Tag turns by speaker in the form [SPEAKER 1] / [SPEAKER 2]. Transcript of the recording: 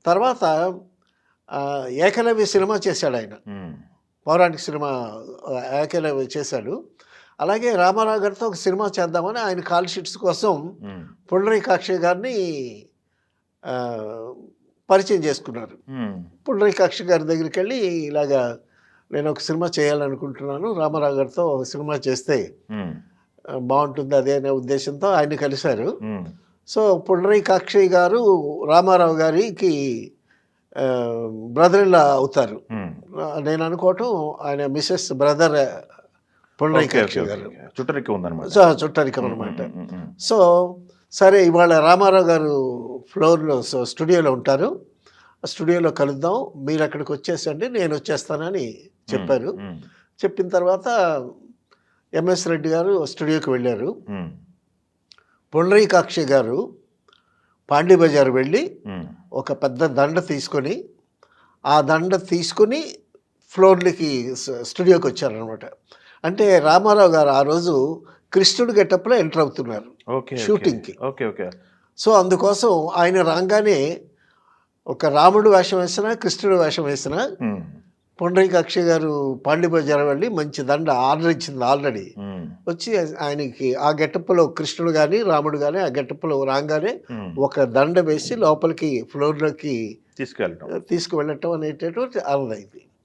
[SPEAKER 1] తర్వాత ఏకలవ్య సినిమా చేశాడాయన.
[SPEAKER 2] హ్మ్.
[SPEAKER 1] పౌరాణిక సినిమా ఏకలవ్య చేశాడు. అలాగే రామారావు గారితో ఒక సినిమా చేద్దామని ఆయన కాల్ షీట్స్ కోసం
[SPEAKER 2] హ్మ్.
[SPEAKER 1] పుండరీకాక్షయ్య గారిని పరిచయం చేసుకున్నారు.
[SPEAKER 2] హ్మ్.
[SPEAKER 1] పుండరీకాక్ష గారి దగ్గరికెళ్ళి ఇలాగా నేను ఒక సినిమా చేయాలనుకుంటున్నాను. రామారావు గారితో ఒక సినిమా చేస్తే
[SPEAKER 2] హ్మ్.
[SPEAKER 1] బావుంటుంది అదే అనే ఉద్దేశంతో ఆయన్ని కలిశారు.
[SPEAKER 2] హ్మ్.
[SPEAKER 1] సో, పుండరీకాక్షయ్య గారు రామారావు గారికి బ్రదర్ ఇన్ లా అవుతారు.
[SPEAKER 2] హ్మ్.
[SPEAKER 1] నేను అనుకోవటం ఆయన Mrs brother
[SPEAKER 2] okay. Okay.
[SPEAKER 1] Pundarikakshayya
[SPEAKER 2] okay.
[SPEAKER 1] గారు.
[SPEAKER 2] చుట్టరికం ఉందన్నమాట.
[SPEAKER 1] చుట్టరికం
[SPEAKER 2] హ్మ్.
[SPEAKER 1] అనమాట.
[SPEAKER 2] హ్మ్. హ్మ్. హ్మ్.
[SPEAKER 1] సో, సరే ఇవాళ రామారావు గారు ఫ్లోర్‌లో స్టూడియోలో ఉంటారు. స్టూడియోలో కలుద్దాం. మీరు అక్కడికి వచ్చేసండి. నేను వచ్చేస్తానని
[SPEAKER 2] హ్మ్.
[SPEAKER 1] చెప్పారు.
[SPEAKER 2] హ్మ్.
[SPEAKER 1] చెప్పిన తర్వాత ఎంఎస్ రెడ్డి గారు స్టూడియోకి వెళ్ళారు.
[SPEAKER 2] హ్మ్.
[SPEAKER 1] పుండరీకాక్షయ్య గారు పాండీ బజార్ వెళ్ళి
[SPEAKER 2] హ్మ్.
[SPEAKER 1] ఒక పెద్ద దండ తీసుకొని, ఆ దండ తీసుకొని ఫ్లోర్‌లకి స్టూడియోకి వచ్చారనమాట. అంటే రామారావు గారు ఆ రోజు కృష్ణుడి గెటప్‌లో ఎంటర్ అవుతున్నారు
[SPEAKER 2] ఓకే. ఓకే.
[SPEAKER 1] షూటింగ్‌కి.
[SPEAKER 2] ఓకే. ఓకే.
[SPEAKER 1] సో, అందుకోసం ఆయన రాంగానే ఒక రాముడు వేషం వేసినా, కృష్ణుడి వేషం వేసినా
[SPEAKER 2] హ్మ్.
[SPEAKER 1] పుండరీకాక్ష గారు పాండీ బజార్ వెళ్ళి మంచి దండ ఆర్డర్ ఇచ్చింది ఆల్రెడీ.
[SPEAKER 2] హ్మ్.
[SPEAKER 1] వచ్చి ఆయనకి ఆ గెటప్‌లో కృష్ణుడు గాని, రాముడు గాని ఆ గెటప్‌లో రాంగానే
[SPEAKER 2] హ్మ్.
[SPEAKER 1] ఒక దండ వేసి లోపలికి ఫ్లోర్‌లోకి
[SPEAKER 2] తీసుకెళ్ళటం.
[SPEAKER 1] తీసుకువెళ్ళటం అనేటటువంటిది అరుదైంది.